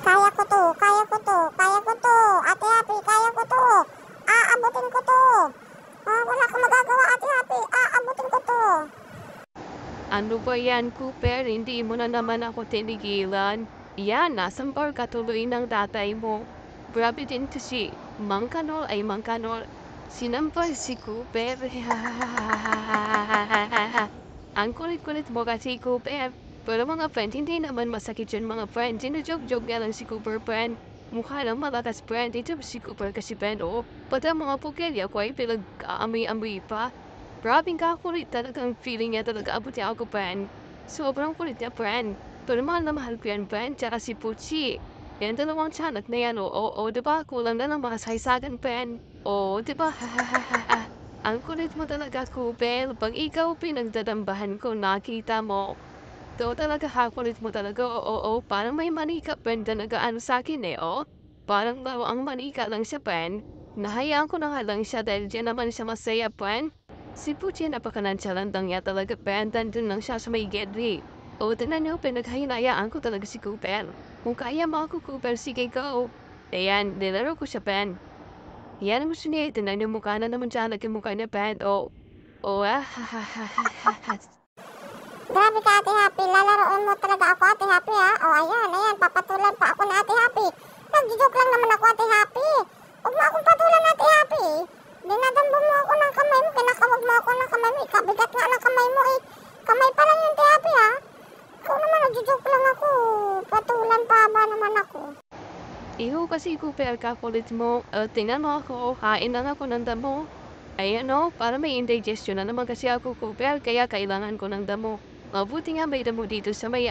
Kaya ko to, kaya ko to, kaya ko to. Ate Happy, kaya ko to. Aabutin ko to. Wala akong magagawa, Ate Happy. Aabutin ko to. Ano ba yan, Cooper? Hindi mo na naman ako tinigilan. Yan, nasang bar ka tuloy ng tatay mo. Grabe din to si Mang Kanol ay Mang Kanol. Sinampal si Cooper. Ang kulit-kulit mo kasi, Cooper. Pero mga friend, hindi naman masakit yun mga friend. Sinujoke-joke nga lang si Cooper, friend. Mukha lang malakas, friend. Ito si Cooper kasi, friend, oh. Pati ang mga pugilya ko ay pinag-aamoy-amoy pa. Grabeng kakulit talagang feeling niya talaga abot niya ako, friend. Sobrang kulit niya, friend. Pero mahal na mahal ko yan, friend. Tsaka si Pucci. Yan dalawang tiyanak na yan, diba? Kulang na lang mga saysagan, friend. Diba? Ang kulit mo talaga, Kupel. Pag ikaw pinagdadambahan ko, nakita mo. Ito talaga hakulit mo talaga, parang may manika, friend, na nagaano sa akin Parang laro ang manika lang siya, friend. Nahayaan ko na nga lang siya dahil diyan naman siya masaya, friend. Si Pucci napaka-nonchalant lang niya talaga, friend. Nandun lang siya sa may gedri. Tignan niyo, pinaghahinayaan ko talaga si Cooper. Kung kaya mo ako, Cooper, sige, go. Ayan, nilaro ko siya, friend. Yan ang gusto niya, tignan niyo mukha na naman siya, naging mukha niya, friend. Grabe ka, Ate Happy. Lalaroin mo talaga ako, Ate Happy, ha? Ayan. Papatulan pa ako na, Ate Happy. Nagjo-joke lang naman ako, Ate Happy. Huwag mo akong patulan, Ate Happy. Dinadambo mo ako ng kamay mo. Kinakawag mo ako ng kamay mo. Ikabigat nga ng kamay mo, eh. Kamay pa lang yun, Ate Happy, ha? Ikaw naman, nagjo-joke lang ako. Patulan pa ba naman ako? Ikaw kasi, Cooper, kakulit mo. Tingnan mo ako, kain lang ako ng damo. Ayan para may indigestion na naman kasi ako, Cooper, kaya kailangan ko ng damo. Mabuti nga may damo dito sa may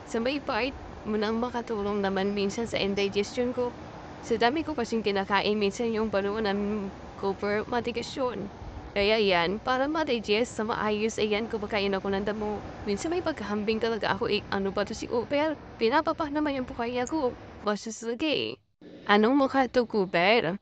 sa may part mo nang makatulong naman minsan sa indigestion ko. Sa dami ko kasing kinakain minsan yung baluan ng Cooper, matigas yun. Kaya yan, para ma-digest sa maayos, ayan, kumakain ako ng damo. Minsan may pagkahambing talaga ako, ano ba to si Cooper? Pinapapah naman yung bukaya ko. Basta sige. Anong mukha to, Cooper?